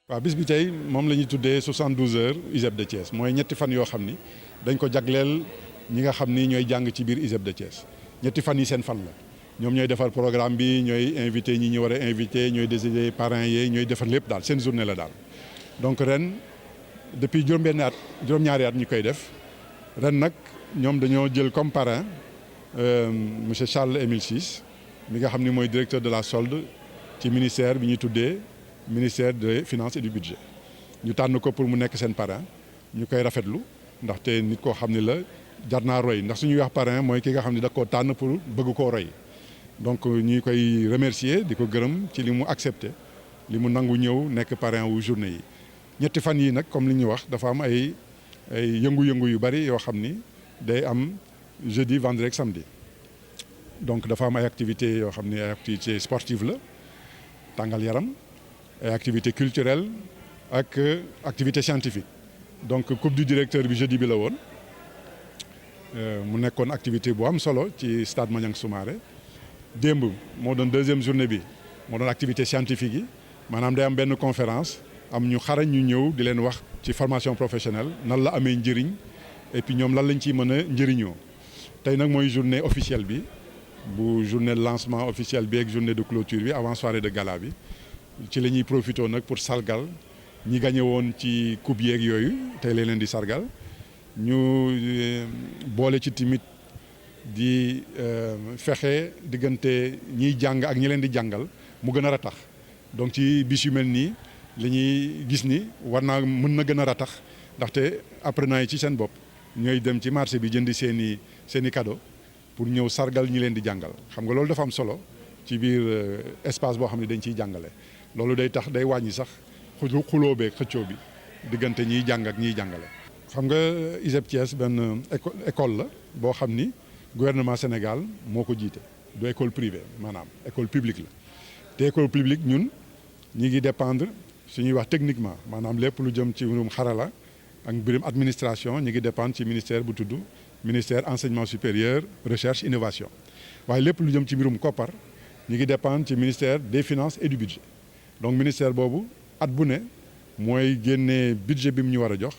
waaw bis bi tey moom la ñuy tuddee 72 heures ISEP de Thiès mooy ñetti fan yoo xam ni dañ ko jagleel ñi nga xam ni ñooy jàng ci biir ISEP de Thiès ñetti fan yi seen fan la ñoom ñooy defar programme bi ñooy invité ñi ñu war a invité ñooy décider parrains yi ñooy defar lépp daal seen journée la daal. donc ren depuis juróom-ñaari at ñu koy def ren nag ñoom dañoo jël comme parrain monsieur Charles Émile Ciss mi nga xam ni mooy directeur de la solde ci ministère bi ñuy tuddee ministère des finances et du budget ñu tànn ko pour mu nekk seen parrain ñu koy rafetlu ndaxte nit koo xam ni la jar naa roy ndax suñuy wax parrain mooy ki nga xam ni da koo tànn pour bëgg koo roy donc ñuy koy remercier di ko gërëm ci li mu accepté li mu nangu ñëw nekk parrain wu journée yi. ñetti fan yi nag comme li ñu wax dafa am ay yëngu-yëngu yu bari yoo xam ni day am jeudi vendredi ak samedi donc dafa am ay activités yoo xam ni ay activités sportives la tàngal yaram. ay activité culturelle ak activité scientifique donc coupe du directeur bi jeudi bi la woon mu nekkoon activité bu am solo ci stade Maniang Soumaré démb moo doon deuxième journée bi moo doon activité scientifique yi maanaam day am benn conférence am ñu xarañ ñu ñëw di leen wax ci formation professionnelle nan la amee njëriñ et puis ñoom lan lañ ciy mën a njëriñoo tey nag mooy journée officielle bi bu journée de lancement officielle bi ak journée de clôture bi avant soirée de gala bi ci la ñuy profité nag pour sargal ñi gagné woon ci coupe yeeg yooyu tey la leen di sargal ñu boole ci timit di fexe diggante ñiy jàng ak ñi leen di jàngal mu gën a ratax donc ci bis yu mel nii li ñuy gis ni war naa mën na gën a ratax ndaxte apprenants yi ci seen bopp ñooy dem ci marché bi jëndi seen i cadeau pour ñëw sargal ñi leen di jàngal xam nga loolu dafa am solo ci biir espace boo xam ne dañ ciy jàngale. loolu day tax day wàññi sax xuloo beeg xëccoo bi diggante ñiy jàng ak ñiy jàngale. xam nga ISEP Thiès benn école la boo xam ni gouvernement Sénégal moo ko jiite du école privée maanaam école publique la te école publique ñun ñi ngi dépendre suñuy wax techniquement maanaam lépp lu jëm ci mbirum xarala ak mbirum administration ñi ngi dépendre ci ministère bu tudd ministère enseignement supérieur recherche innovation waaye lépp lu jëm ci mbirum koppar ñi ngi dépendre ci ministère des finances et du budget. donc ministère boobu at bu ne mooy génnee budget bi mu ñu war a jox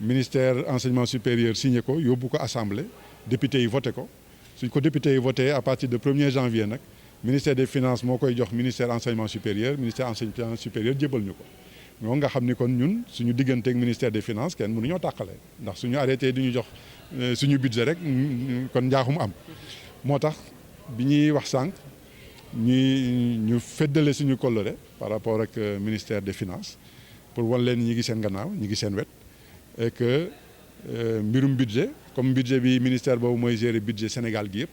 ministère enseignement supérieur signé ko yóbbu ko assemblée député yi voté ko suñ ko député yi voté à partir de 1er janvier nag ministère des finances moo koy jox ministère enseignement supérieur jébbal ñu ko ñoo nga xam ni kon ñun suñu digganteeg ministère des finances kenn mënuñoo tàqale ndax suñu arrêté di ñu jox suñu budget rek kon njaaxum am moo tax bi ñuy wax sànq ñu feddale suñu kóllëre par rapport ak ministère des finances pour wan leen ñi ngi seen gannaaw ñi ngi seen wet et que mbirum budget comme budget bi ministère boobu mooy gérer budget Sénégal gi yëpp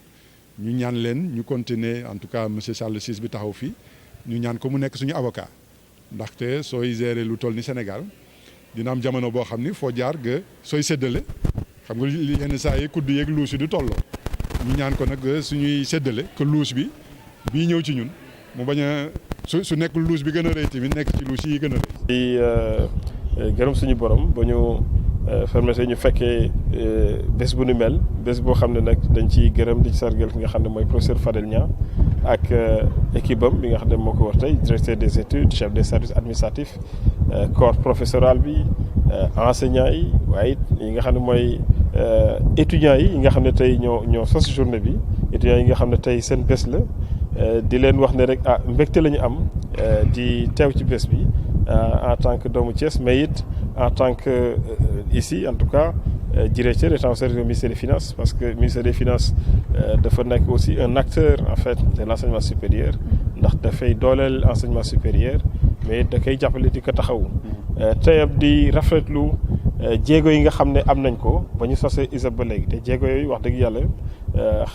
ñu ñaan leen ñu continuer en tout cas monsieur Charles Ciss bi taxaw fii ñu ñaan ko mu nekk suñu avocat ndaxte sooy gérer lu toll ni Sénégal dina am jamono boo xam ni foo jaar ga sooy séddale xam nga yenn saa yi kudd yeeg luus yi du tolloo ñu ñaan ko nag suñuy séddale que luus bi bii ñëw ci ñun mu bañ a su nekkul luus bi gën a rëy tamit nekk ci luus yi gën a rëy. di gërëm suñu borom ba ñu permettre ñu fekkee bés bu nu mel bés boo xam ne nag dañ ciy gërëm di ci sargal ki nga xam ne mooy professeur Fadel Niang ak équipe am bi nga xam ne moo ko war tey directeur des études chef des services administratifs corps professoral bi enseignants yi waaye yi nga xam ne mooy étudiants yi nga xam ne tey ñoo sos journée bi étudiants yi nga xam ne tey seen bés la. di leen wax ne rek mbégte la ñu am di teew ci bés bi en tant que doomu Thiès mais it en tant que ici en tout cas directeur étant au service du ministère des finances parce que ministère des finances dafa nekk aussi un acteur en fait de l'enseignement supérieur ndax dafay dooleel enseignement supérieur mais da koy jàppale di ko taxawu teyab di rafetlu jéego yi nga xam ne am nañ ko ba ñu sosee ISEP ba léegi te jéego yooyu wax dëgg yàlla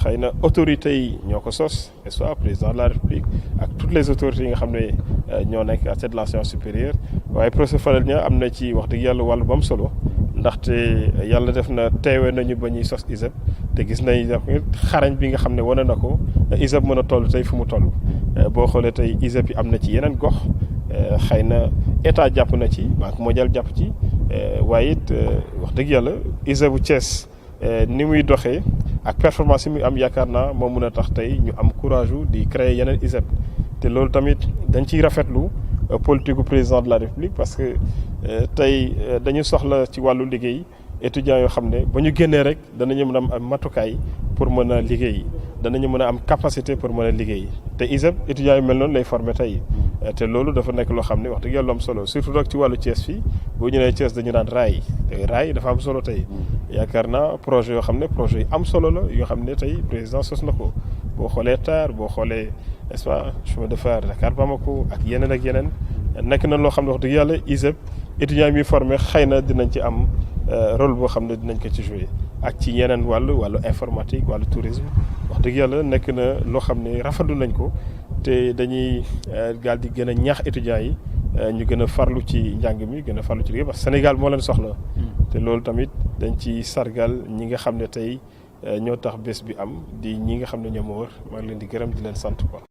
xëy na autorités yi ñoo ko sos et soit président de la République ak toutes les autorités yi nga xam ne ñoo nekk à tête de l'enseignement supérieur waaye professeur Fadel Niang am na ci wax dëgg yàlla wàllu bu am solo ndaxte yàlla def na teewe nañu ba ñuy sos ISEP te gis nañ xarañ bi nga xam ne wane na ko ISEP mën a toll tey fu mu toll boo xoolee tey ISEP yi am na ci yeneen gox xëy na état jàpp na ci banque mondiale jàpp ci waaye it wax dëgg yàlla ISEP bu Thiès ni muy doxee ak performance yi muy am yaakaar naa moo mën a tax tey ñu am courage di créer yeneen ISEP te loolu tamit dañ ciy rafetlu politique gu président de la République parce que tey dañu soxla ci wàllu liggéey étudiants yoo xam ne ba ñu génnee rek danañu mën a am matukaay pour mën a liggéey danañu mën a am capacité pour mën a liggéey te ISEP étudiants yu mel noonu lay former tey te loolu dafa nekk loo xam ne wax dëgg yàlla am solo surtout nag ci wàllu Thiès fii boo ñu nee Thiès dañu naan raay te raay dafa am solo tey yaakaar naa projet yoo xam ne projet yi am solo la yoo xam ne tey président sos na ko boo xoolee TER boo xoolee n'est-ce pas chemin de fer Dakar Bamako ak yeneen nekk na loo xam ne wax dëgg yàlla ISEP étudiants yi muy formé xëy na dinañ ci am rôle boo xam ne dinañ ko ci jouer ak ci yeneen wàllu informatique wàllu tourisme wax dëgg yàlla nekk na loo xam ne rafetlu nañ ko te dañuy gaal di gën a ñaax étudiants yi ñu gën a farlu ci njàng mi gën a farlu ci liggéey parce que Sénégal moo leen soxla te loolu tamit dañ ci sargal ñi nga xam ne tey ñoo tax bés bi am di ñi nga xam ne ñoo ma wër maa ngi leen di gërëm di leen sant quoi.